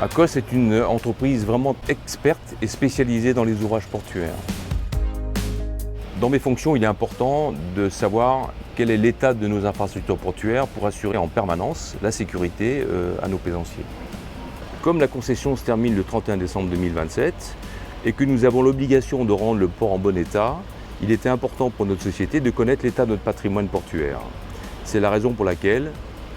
ACOST est une entreprise vraiment experte et spécialisée dans les ouvrages portuaires. Dans mes fonctions, il est important de savoir quel est l'état de nos infrastructures portuaires pour assurer en permanence la sécurité à nos plaisanciers. Comme la concession se termine le 31 décembre 2027 et que nous avons l'obligation de rendre le port en bon état, il était important pour notre société de connaître l'état de notre patrimoine portuaire. C'est la raison pour laquelle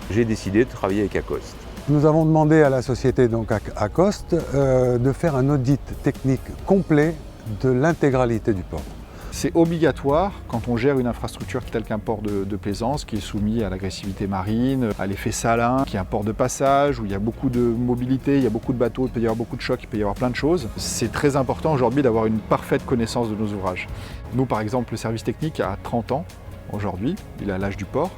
j'ai décidé de travailler avec ACOST. Nous avons demandé à la société, donc ACOST, de faire un audit technique complet de l'intégralité du port. C'est obligatoire quand on gère une infrastructure telle qu'un port de plaisance qui est soumis à l'agressivité marine, à l'effet salin, qui est un port de passage où il y a beaucoup de mobilité, il y a beaucoup de bateaux, il peut y avoir beaucoup de chocs, il peut y avoir plein de choses. C'est très important aujourd'hui d'avoir une parfaite connaissance de nos ouvrages. Nous par exemple, le service technique a 30 ans aujourd'hui, il a l'âge du port.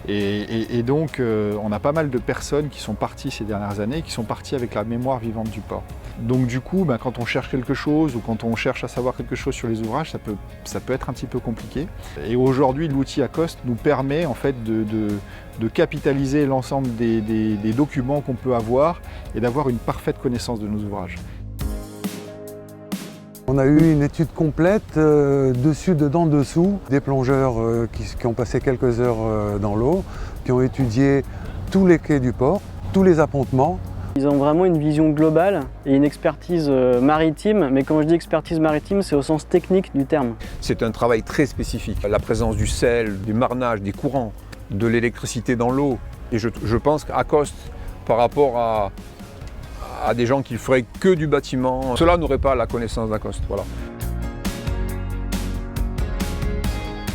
Et donc on a pas mal de personnes qui sont parties ces dernières années, qui sont parties avec la mémoire vivante du port. Donc du coup, quand on cherche quelque chose ou quand on cherche à savoir quelque chose sur les ouvrages, ça peut être un petit peu compliqué. Et aujourd'hui, l'outil ACOST nous permet en fait de capitaliser l'ensemble des documents qu'on peut avoir et d'avoir une parfaite connaissance de nos ouvrages. On a eu une étude complète, dessus, dedans, dessous, des plongeurs qui ont passé quelques heures dans l'eau, qui ont étudié tous les quais du port, tous les appontements. Ils ont vraiment une vision globale et une expertise maritime, mais quand je dis expertise maritime, c'est au sens technique du terme. C'est un travail très spécifique. La présence du sel, du marnage, des courants, de l'électricité dans l'eau. Et je pense qu'ACOST, par rapport à des gens qui feraient que du bâtiment, cela n'aurait pas la connaissance d'ACOST. Voilà.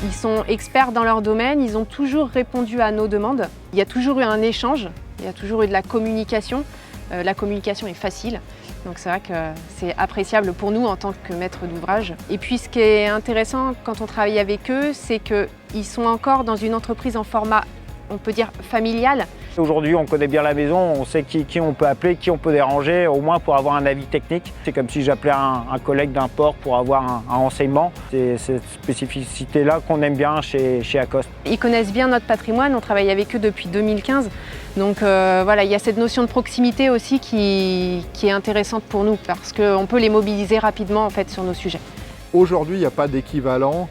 Ils sont experts dans leur domaine, ils ont toujours répondu à nos demandes. Il y a toujours eu un échange, il y a toujours eu de la communication. La communication est facile, donc c'est vrai que c'est appréciable pour nous en tant que maître d'ouvrage. Et puis ce qui est intéressant quand on travaille avec eux, c'est qu'ils sont encore dans une entreprise en format, on peut dire, familial. Aujourd'hui, on connaît bien la maison, on sait qui on peut appeler, qui on peut déranger, au moins pour avoir un avis technique. C'est comme si j'appelais un collègue d'un port pour avoir un renseignement. C'est cette spécificité-là qu'on aime bien chez ACOST. Ils connaissent bien notre patrimoine, on travaille avec eux depuis 2015. Donc voilà, il y a cette notion de proximité aussi qui est intéressante pour nous parce qu'on peut les mobiliser rapidement en fait, sur nos sujets. Aujourd'hui, il n'y a pas d'équivalent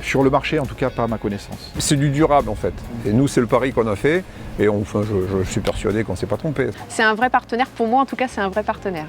sur le marché, en tout cas pas à ma connaissance. C'est du durable en fait. Et nous, c'est le pari qu'on a fait. Et je suis persuadé qu'on ne s'est pas trompé. C'est un vrai partenaire, pour moi en tout cas, c'est un vrai partenaire.